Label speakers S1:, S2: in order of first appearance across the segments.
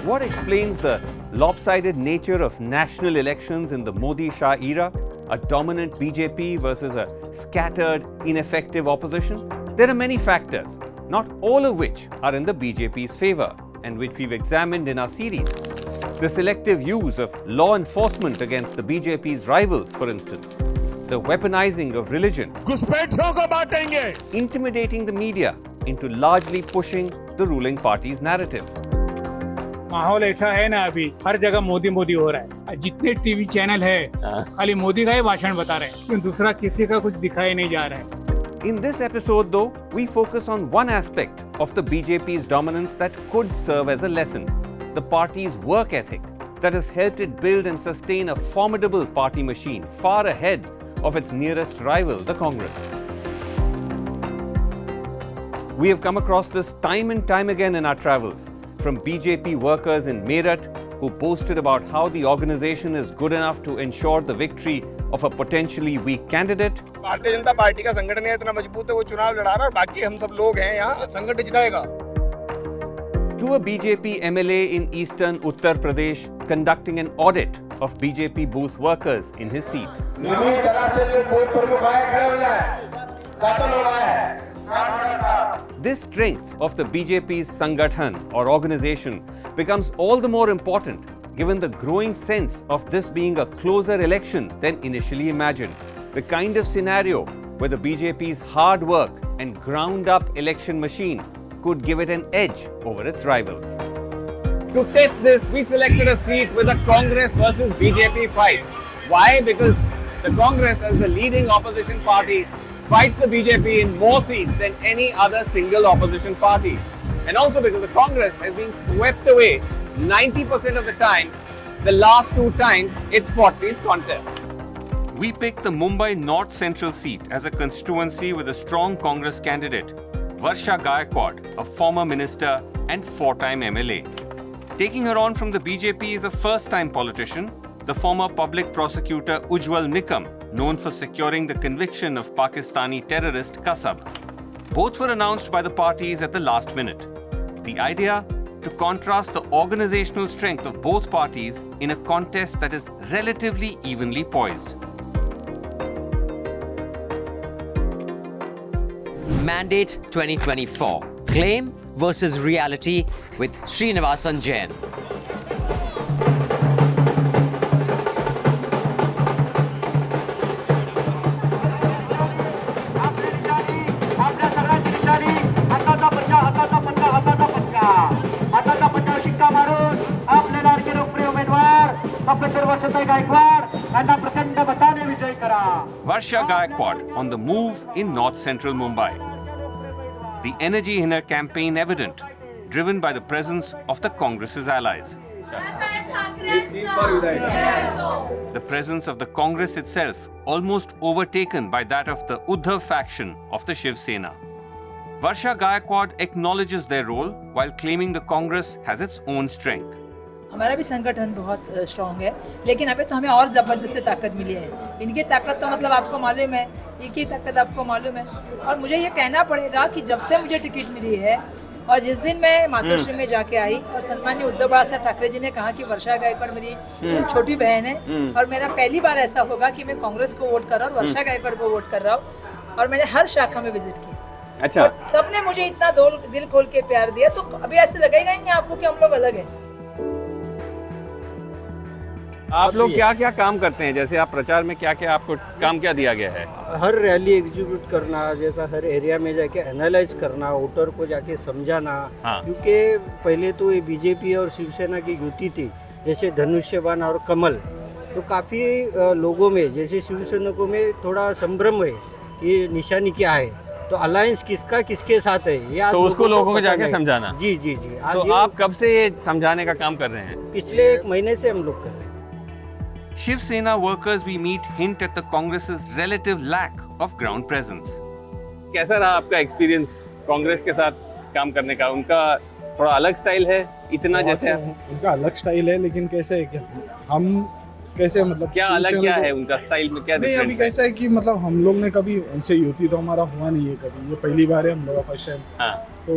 S1: What explains the lopsided nature of national elections in the Modi-Shah era? A dominant BJP versus a scattered, ineffective opposition? There are many factors, not all of which are in the BJP's favor and which we've examined in our series. The selective use of law enforcement against the BJP's rivals, for instance. The weaponizing of religion.
S2: घुसपैठियों को बांटेंगे.
S1: Intimidating the media into largely pushing the ruling party's narrative.
S3: माहौल ऐसा है ना, अभी हर जगह मोदी मोदी हो रहा है. जितने टीवी चैनल है खाली मोदी का ही भाषण बता रहे हैं, दूसरा किसी का कुछ दिखाई नहीं जा रहा है.
S1: In this episode, though, we focus on one aspect of the BJP's dominance that could serve as a lesson: the party's work ethic that has helped it build and sustain a formidable party machine far ahead of its nearest rival, the Congress. We have come across this time and time again in our travels, from BJP workers in Meerut who boasted about how the organization is good enough to ensure the victory of a potentially weak candidate.
S4: Bharatiya Janata party का संगठन इतना मजबूत है, वो चुनाव लड़ा रहा है और बाकी हम सब लोग हैं यहाँ, संगठन जिताएगा.
S1: To a BJP MLA in eastern Uttar Pradesh conducting an audit of BJP booth workers in his seat. This strength of the BJP's Sangathan or organization becomes all the more important given the growing sense of this being a closer election than initially imagined. The kind of scenario where the BJP's hard work and ground-up election machine could give it an edge over its rivals. To test this, we selected a seat with a Congress versus BJP fight. Why? Because the Congress, as the leading opposition party, fights the BJP in more seats than any other single opposition party. And also because the Congress has been swept away 90% of the time, the last two times it's fought these contests. We picked the Mumbai North Central seat as a constituency with a strong Congress candidate, Varsha Gaikwad, a former minister and four-time MLA. Taking her on from the BJP is a first-time politician, the former public prosecutor Ujjwal Nikam, known for securing the conviction of Pakistani terrorist Kasab. Both were announced by the parties at the last minute. The idea? To contrast the organizational strength of both parties in a contest that is relatively evenly poised.
S5: Mandate 2024. Claim versus reality with Srinivasan Jain.
S1: Varsha Gaikwad on the move in North Central Mumbai. The energy in her campaign evident, driven by the presence of the Congress's allies. The presence of the Congress itself almost overtaken by that of the Uddhav faction of the Shiv Sena. Varsha Gaikwad acknowledges their role while claiming the Congress has its own strength.
S6: हमारा भी संगठन बहुत strong है, लेकिन अभी तो हमें और ज़बरदस्त ताकत मिली है. इनकी ताकत तो मतलब आपको मालूम है, इनकी ताकत आपको मालूम है. और मुझे ये कहना पड़ेगा कि जब से मुझे टिकट मिली है और जिस दिन मैं मातोश्री में जाके आई और सम्मानीय उद्धव साहब ठाकरे जी ने कहा कि वर्षा गायकवाड़ मेरी छोटी बहन है और मेरा पहली बार ऐसा होगा कि मैं कांग्रेस को वोट कर रहा हूँ और वर्षा गायकवाड़ को वोट कर रहा हूँ, और मैंने हर शाखा में विजिट की.
S1: अच्छा,
S6: सबने मुझे इतना दिल खोल के प्यार दिया, तो अभी ऐसे लगेगा ही नहीं आपको कि हम लोग अलग हैं.
S1: आप लोग क्या क्या काम करते हैं? जैसे आप प्रचार में क्या क्या आपको काम क्या दिया गया है?
S7: हर रैली एग्जीक्यूट करना, जैसा हर एरिया में जाके एनालाइज करना, वोटर को जाके समझाना.
S1: हाँ.
S7: क्योंकि पहले तो ये बीजेपी और शिवसेना की युति थी, जैसे धनुष्यबाण और कमल, तो काफ़ी लोगों में, जैसे शिवसैनिकों में थोड़ा संभ्रम है ये निशानी क्या है, तो अलायंस किसका किसके साथ है, ये
S1: तो उसको लोगों को जाके समझाना.
S7: जी जी जी.
S1: तो आप कब से ये समझाने का काम कर रहे हैं?
S7: पिछले 1 महीने से हम लोग कर रहे हैं.
S1: Shiv Sena workers we meet hint at the Congress's relative lack of ground presence. कैसा रहा आपका एक्सपीरियंस कांग्रेस के साथ काम करने का? उनका थोड़ा अलग स्टाइल है, इतना जैसे
S8: उनका अलग स्टाइल है, लेकिन कैसे है क्या हम कैसे मतलब
S1: क्या अलग क्या है उनका स्टाइल में? क्या
S8: नहीं, अभी कैसा है कि मतलब हम लोग ने कभी उनसे युति तो हमारा हुआ नहीं है कभी, ये पहली बार है हम लोग का फर्स्ट टाइम. तो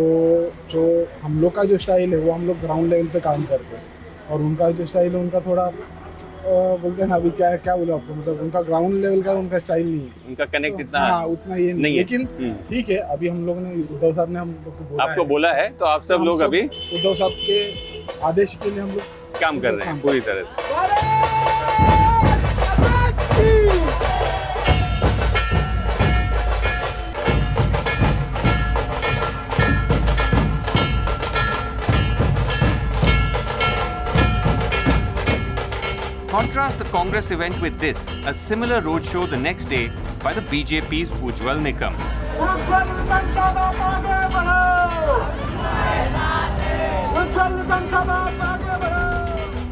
S8: जो हम लोग का जो स्टाइल है वो हम लोग ग्राउंड लेवल पे काम करते हैं, और उनका जो स्टाइल है उनका थोड़ा बोलते हैं ना, अभी क्या क्या बोला आपको, मतलब उनका ग्राउंड लेवल का उनका स्टाइल नहीं है,
S1: उनका कनेक्ट इतना
S8: हाँ उतना ये नहीं
S1: है।
S8: लेकिन ठीक है, अभी हम लोगों ने उद्धव साहब ने हम लोग को बोला
S1: आपको बोला है तो आप सब लोग अभी
S8: उद्धव साहब के आदेश के लिए हम लोग
S1: काम कर रहे हैं पूरी तरह से। Contrast the Congress event with this, a similar roadshow the next day by the BJP's Ujjwal Nikam.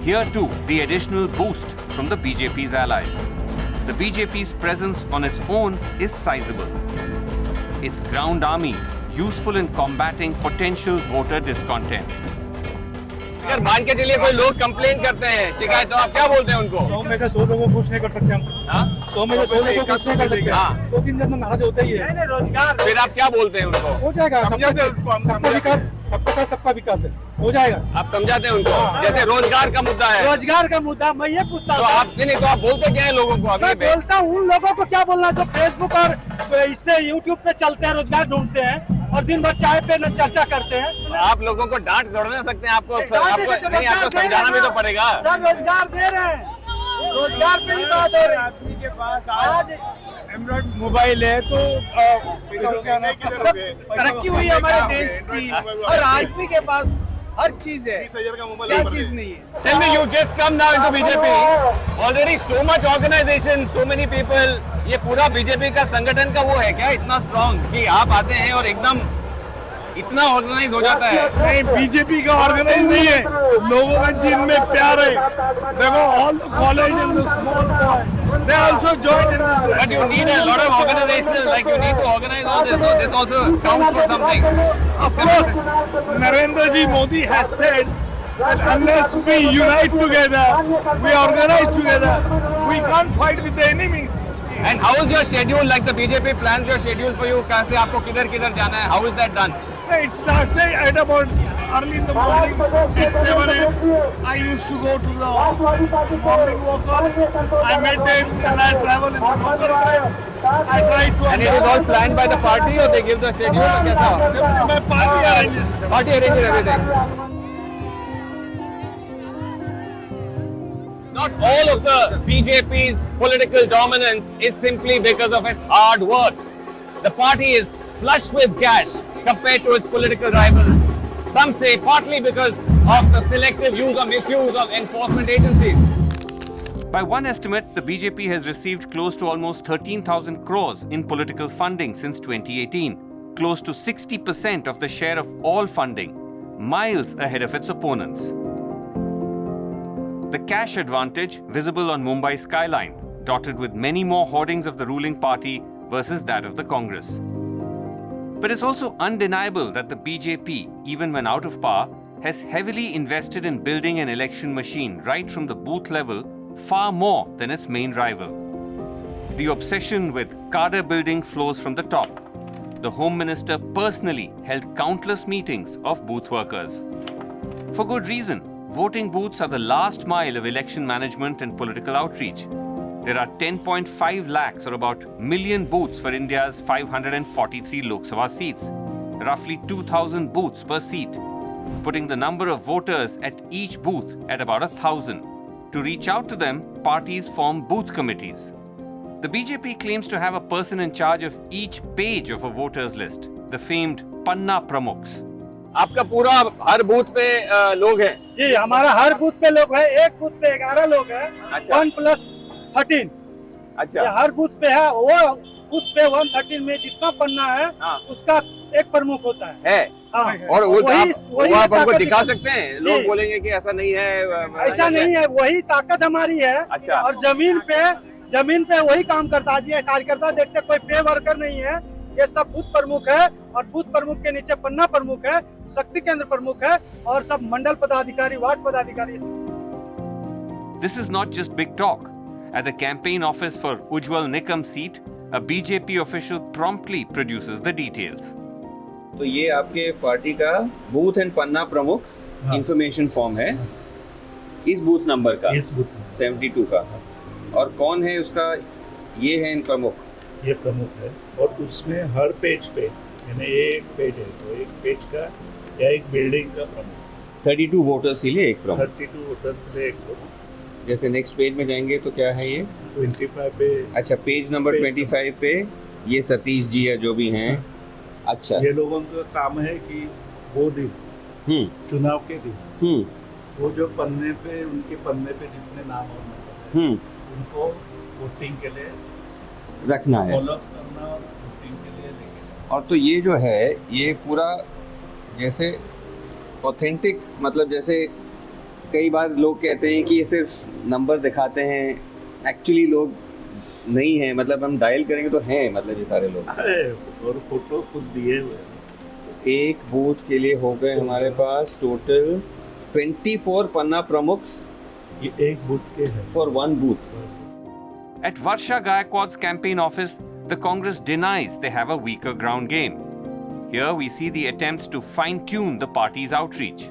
S1: Here too, the additional boost from the BJP's allies. The BJP's presence on its own is sizable. Its ground army useful in combating potential voter discontent.
S4: अगर मान के चलिए कोई लोग complain करते हैं, शिकायत, तो आप क्या बोलते हैं उनको?
S3: 100 में से 100 लोगों को खुश नहीं कर सकते हम। 100 में से 100 लोगों को खुश नहीं कर सकते।
S4: हाँ।
S3: तो 3 दिन नाराज होता ही है। रोजगार
S4: फिर आप क्या बोलते हैं उनको?
S3: हो जाएगा, सबका विकास, सबका साथ सबका विकास है, हो जाएगा।
S4: आप समझाते हैं उनको, जैसे रोजगार का मुद्दा है,
S3: रोजगार का मुद्दा मैं ये पूछता
S4: तो
S3: हूँ,
S4: आप नहीं तो आप बोलते क्या है लोगों को?
S3: मैं
S4: अभी
S3: बोलता हूँ उन लोगों को क्या बोलना जो फेसबुक और इस पे यूट्यूब पे चलते हैं, रोजगार ढूंढते हैं और दिन भर चाय पे चर्चा करते हैं।
S4: आप लोगों को डांट थोड़ा ना सकते हैं, आपको समझाना भी तो पड़ेगा।
S3: सर रोजगार दे रहे हैं, रोजगार पे ही बात हो रही है। आदमी के पास आज एंड्रॉइड मोबाइल है तो सब तरक्की हुई है हमारे देश की, और आदमी के पास हर चीज है, क्या चीज नहीं है।
S4: Tell me, you just come now into BJP. Already so much organization, so many people. ये पूरा बीजेपी का संगठन का वो है क्या इतना स्ट्रॉन्ग कि आप आते हैं और एकदम इतना ऑर्गेनाइज हो जाता है?
S3: नहीं, बीजेपी का ऑर्गेनाइज नहीं है, लोगों का दिन में प्यार है। देखो all the college and the small boy they also join in this.
S4: But you need a lot of organizational, like you need to organize all this. So this also counts for something.
S3: Of course, Narendra Ji Modi has said that unless we unite together, we organize together, we can't fight with the enemies.
S4: And how is your schedule? Like the BJP plans your schedule for you. कैसे आपको किधर किधर जाना है? How is that done?
S3: It starts at about early in the morning at 7 a.m. I used to go to the morning walkers. I met them and I travel in the local train. I try to.
S4: And it is all planned by the party or they give the schedule or कैसा?
S3: My party arranges.
S4: Party arranges everything. Not all of the BJP's political dominance is simply because of its hard work. The party is flush with cash compared to its political rivals. Some say partly because of the selective use or misuse of enforcement agencies.
S1: By one estimate, the BJP has received close to almost 13,000 crores in political funding since 2018, close to 60% of the share of all funding, miles ahead of its opponents. The cash advantage visible on Mumbai skyline, dotted with many more hoardings of the ruling party versus that of the Congress. But it's also undeniable that the BJP, even when out of power, has heavily invested in building an election machine right from the booth level, far more than its main rival. The obsession with cadre building flows from the top. The Home Minister personally held countless meetings of booth workers. For good reason. Voting booths are the last mile of election management and political outreach. There are 10.5 lakhs or about million booths for India's 543 Lok Sabha seats, roughly 2,000 booths per seat, putting the number of voters at each booth at about 1,000. To reach out to them, parties form booth committees. The BJP claims to have a person in charge of each page of a voters list, the famed Panna Pramukhs.
S4: आपका पूरा हर booth पे लोग हैं?
S3: जी, हमारा हर booth पे लोग है, एक बूथ पे 11 लोग हैं।
S4: अच्छा।
S3: 1+13।
S4: अच्छा।
S3: ये हर बूथ पे है, वो बूथ पे 113 में जितना पन्ना है,
S4: हाँ।
S3: उसका एक प्रमुख होता है।
S4: हाँ। और वो आप हमको दिखा सकते हैं? लोग बोलेंगे कि ऐसा नहीं है,
S3: ऐसा नहीं है, वही ताकत हमारी है।
S4: अच्छा।
S3: और जमीन पे वही काम करता है। ये कार्यकर्ता देखते कोई पे वर्कर नहीं है, ये सब बूथ प्रमुख है, और बूथ प्रमुख के नीचे पन्ना प्रमुख है, शक्ति केंद्र प्रमुख है, और सब मंडल पदाधिकारी, वार्ड पदाधिकारी।
S1: This is not just big talk. At the campaign office for Ujjwal Nikam seat, a BJP official promptly produces the details. तो ये आपके पार्टी का बूथ एंड पन्ना प्रमुख इंफॉर्मेशन फॉर्म है इस बूथ नंबर का,
S8: इस बूथ
S1: 72 का। और कौन है उसका, ये है इन प्रमुख।
S8: ये प्रमुख है और उसमें हर पेज पे यानी एक पेज है तो एक पेज का या एक बिल्डिंग का प्रमुख,
S1: 32 वोटर्स के लिए एक प्रमुख।
S8: 32 वोटर्स के लिए एक प्रमुख।
S1: जैसे नेक्स्ट पेज में जाएंगे तो क्या है ये,
S8: 25 पे।
S1: अच्छा पेज नंबर 25 पे ये सतीश जी है जो भी हैं। अच्छा
S8: ये लोगों का काम है कि वो दिन चुनाव के दिन वो जो पन्ने पे उनके पन्ने पे जितने नाम और नंबर हैं उनको वोटिंग के लिए
S1: रखना है
S8: फॉलो करना और वोटिंग के लिए लेके जाना।
S1: और तो ये जो है ये पूरा जैसे ऑथेंटिक, मतलब जैसे कई बार लोग कहते हैं कि ये सिर्फ नंबर दिखाते हैं, एक्चुअली लोग नहीं है, मतलब हम डायल करेंगे तो हैं, मतलब ये सारे लोग।
S8: अरे और फोटो खुद दिए हुए हैं।
S1: एक बूथ के लिए हो गए हमारे पास टोटल 24 पन्ना प्रमुख्स
S8: ये एक बूथ के हैं
S1: for one booth. At Varsha Gaikwad's campaign office, the Congress denies they have a weaker ground game. Here we see the attempts to fine-tune the party's outreach.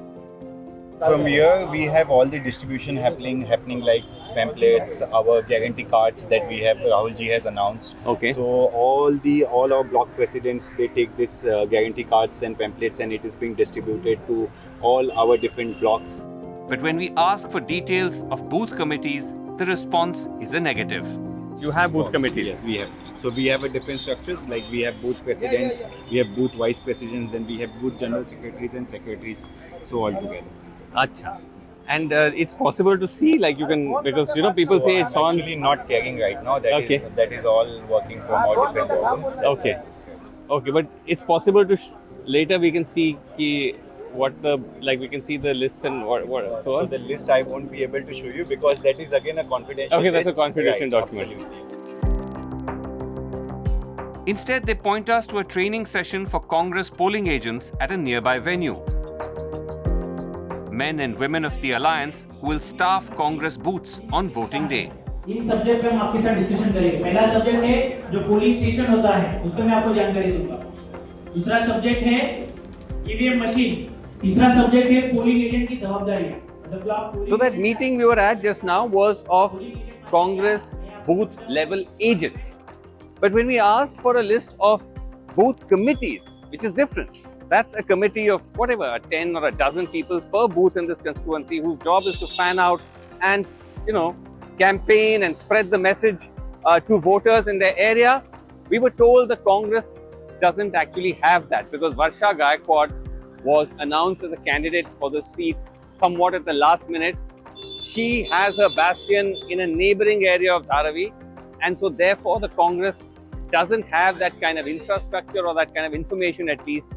S9: From here, we have all the distribution happening like pamphlets, our guarantee cards that we have. Rahul ji has announced.
S1: Okay.
S9: So all our block presidents, they take this guarantee cards and pamphlets, and it is being distributed to all our different blocks.
S1: But when we ask for details of booth committees, the response is a negative. You have booth committees?
S9: Yes, we have. So we have a different structures, like we have booth presidents, we have booth vice presidents, then we have booth general secretaries and secretaries, so all together.
S1: Acha. And it's possible to see, like you can, because you know people say it's
S9: I'm
S1: on.
S9: actually not carrying right now. That is all working from all different organs.
S1: Okay. Okay, but it's possible to later we can see ki what the, like we can see the lists and what so
S9: So
S1: on.
S9: the list I won't be able to show you because that is again a confidential
S1: Okay, that's a
S9: list.
S1: confidential
S9: Right,
S1: document.
S9: Absolutely.
S1: Instead, they point us to a training session for Congress polling agents at a nearby venue. Men and women of the alliance who will staff Congress booths on voting day.
S10: In subject पे हम आपके साथ discussion करेंगे। पहला subject है जो polling station होता है, उस पर मैं आपको जानकारी दूंगा। दूसरा सब्जेक्ट है ईवीएम मशीन। तीसरा सब्जेक्ट है पोलिंग एजेंट की जवाबदारियां।
S1: So that meeting we were at just now was of Congress booth level agents. But when we asked for a list of booth committees, which is different, that's a committee of whatever, 10 or a dozen people per booth in this constituency whose job is to fan out and, you know, campaign and spread the message to voters in their area. We were told the Congress doesn't actually have that because Varsha Gaikwad was announced as a candidate for the seat somewhat at the last minute. She has her bastion in a neighboring area of Dharavi, and so therefore the Congress doesn't have that kind of infrastructure or that kind of information at least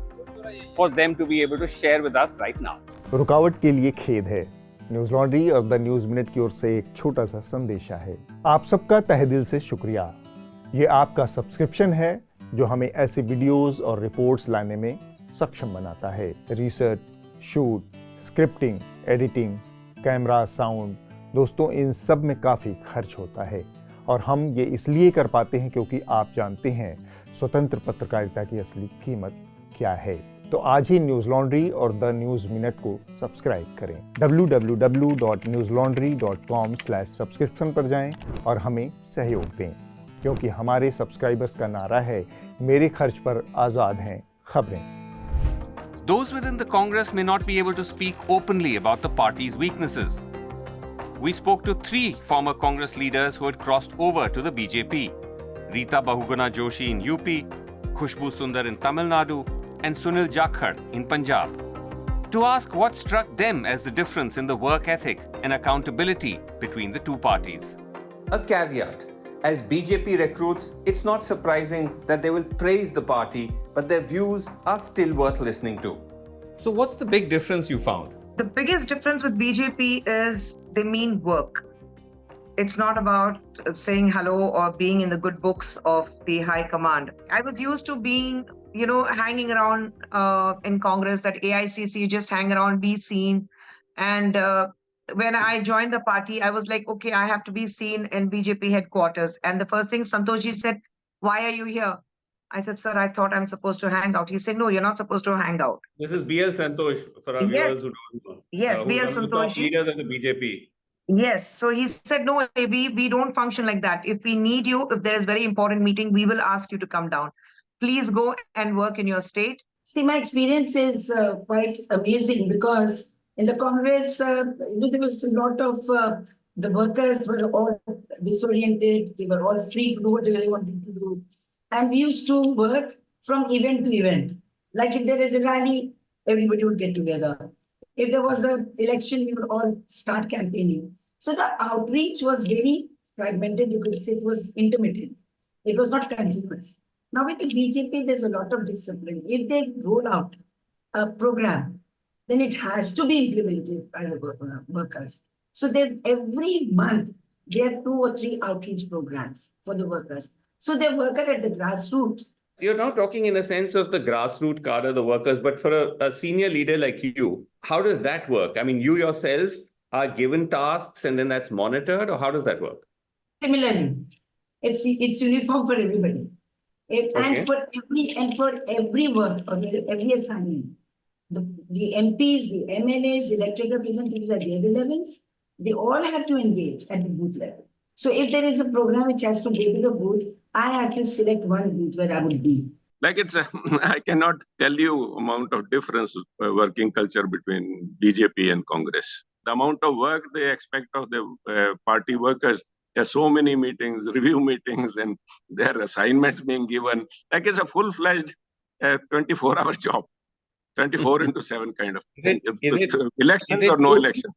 S1: for them to be able to share with us right now.
S11: रुकावट के लिए खेद है। News laundry और the news minute की ओर से एक छोटा सा संदेशा है। आप सबका तहे दिल से शुक्रिया। ये आपका सब्सक्रिप्शन है जो हमें ऐसे वीडियोस और रिपोर्ट्स लाने में सक्षम बनाता है। Research, shoot, scripting, editing, camera, sound, दोस्तों इन सब में काफ़ी खर्च होता है और हम ये इसलिए कर पाते हैं क्योंकि आप जानते हैं स्वतंत्र पत्रकारिता की असली कीमत क्या है। तो आज ही न्यूज़ लॉन्ड्री और द न्यूज़ मिनट को सब्सक्राइब करें। www.newslaundry.com/subscription पर जाएं और हमें सहयोग दें क्योंकि हमारे सब्सक्राइबर्स का नारा है, मेरे खर्च पर आज़ाद हैं खबरें।
S1: Those within the Congress may not be able to speak openly about the party's weaknesses. We spoke to 3 former Congress leaders who had crossed over to the BJP: Rita Bahuguna Joshi in UP, Khushbu Sundar in Tamil Nadu, and Sunil Jakhar in Punjab, to ask what struck them as the difference in the work ethic and accountability between the two parties. A caveat: as BJP recruits, it's not surprising that they will praise the party, but their views are still worth listening to. So what's the big difference you found?
S12: The biggest difference with BJP is they mean work. It's not about saying hello or being in the good books of the high command. I was used to being, hanging around in Congress, that AICC, just hang around, be seen. And when I joined the party, I was like, okay, I have to be seen in BJP headquarters. And the first thing Santosh ji said, why are you here? I said, sir, I thought I'm supposed to hang out. He said, no, you're not supposed to hang out.
S1: This is BL Santosh for our
S12: Yes.
S1: viewers who don't know.
S12: Yes,
S1: who's
S12: BL
S1: one of the top
S12: Santosh ji.
S1: leaders of the BJP.
S12: Yes. So he said, no, we don't function like that. If we need you, if there is very important meeting, we will ask you to come down. Please go and work in your state.
S13: See, my experience is quite amazing because in the Congress, there was a lot of the workers were all disoriented. They were all free to do whatever they wanted to do. And we used to work from event to event. Like if there is a rally, everybody would get together. If there was an election, we would all start campaigning. So the outreach was very fragmented. You could say it was intermittent. It was not continuous. Now with the BJP, there's a lot of discipline. If they roll out a program, then it has to be implemented by the workers. So then every month, there are 2 or 3 outreach programs for the workers. So they work at the grassroots.
S1: You're now talking in a sense of the grassroots cadre, the workers, but for a senior leader like you, how does that work? I mean, you yourself are given tasks and then that's monitored, or how does that work?
S13: Similarly, it's uniform for everybody. And for every work or every assignment, the MPs, the MLAs, elected representatives at the other levels, they all have to engage at the booth level. So if there is a program which has to go to the booth, I have to select one booth where I would be.
S14: Like I cannot tell you amount of difference working culture between BJP and Congress. The amount of work they expect of the party workers. There are so many meetings, review meetings, and their assignments being given. Like it's a full-fledged 24-hour job, 24 into 7 kind of thing. Elections or no elections.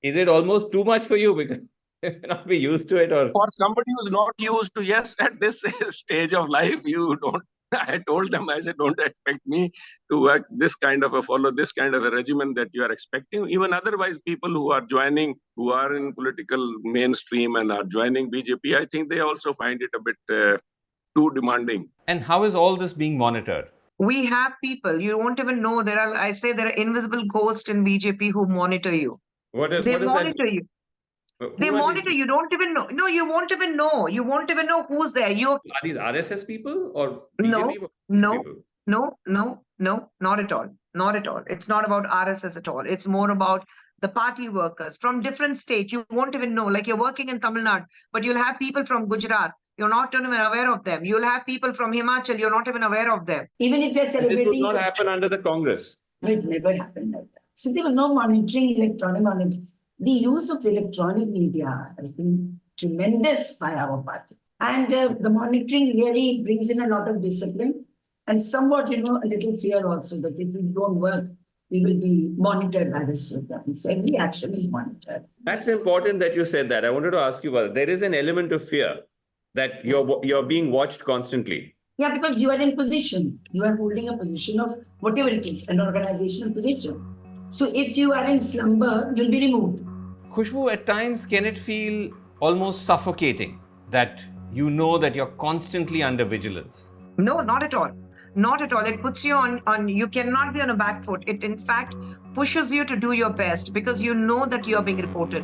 S1: Is it almost too much for you because you may not be used to it? Or
S14: for somebody who's not used to, yes, at this stage of life, you don't. I told them, I said, don't expect me to work this kind of follow this kind of a regimen that you are expecting. Even otherwise, people who are joining, who are in political mainstream and are joining BJP, I think they also find it a bit too demanding.
S1: And how is all this being monitored?
S12: We have people, you won't even know, there are invisible ghosts in BJP who monitor you. They monitor you. They monitor, you don't even know. No, you won't even know. You won't even know who's there. Are
S1: these RSS people or
S12: BJP
S1: people?
S12: No, not at all. Not at all. It's not about RSS at all. It's more about the party workers from different states. You won't even know. Like you're working in Tamil Nadu, but you'll have people from Gujarat. You're not even aware of them. You'll have people from Himachal. You're not even aware of them.
S13: Even if they're celebrating.
S1: This would not happen under the Congress.
S13: It never happened like that. So there was no monitoring, electronic monitoring. The use of electronic media has been tremendous by our party. And the monitoring really brings in a lot of discipline and somewhat, a little fear also that if we don't work, we will be monitored by the program. So every action is monitored.
S1: That's important that you said that. I wanted to ask you about it. There is an element of fear that you're being watched constantly.
S13: Yeah, because you are in position. You are holding a position of whatever it is, an organizational position. So if you are in slumber, you'll be removed.
S1: Khushbu, at times, can it feel almost suffocating that you know that you're constantly under vigilance?
S12: No, not at all. Not at all. It puts you on you cannot be on a back foot. It, in fact, pushes you to do your best because you know that you are being reported.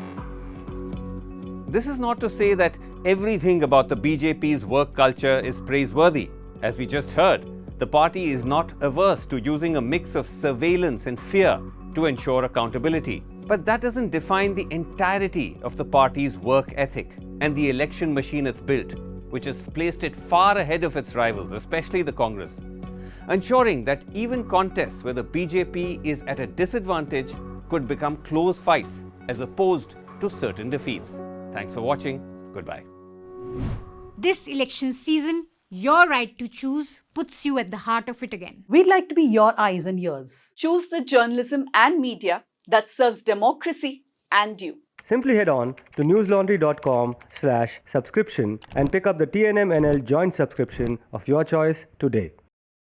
S1: This is not to say that everything about the BJP's work culture is praiseworthy. As we just heard, the party is not averse to using a mix of surveillance and fear to ensure accountability. But that doesn't define the entirety of the party's work ethic and the election machine it's built, which has placed it far ahead of its rivals, especially the Congress, ensuring that even contests where the BJP is at a disadvantage could become close fights as opposed to certain defeats. Thanks for watching. Goodbye.
S15: This election season, your right to choose puts you at the heart of it again.
S16: We'd like to be your eyes and ears.
S17: Choose the journalism and media that serves democracy and you.
S18: Simply head on to newslaundry.com/subscription and pick up the TNM NL joint subscription of your choice today.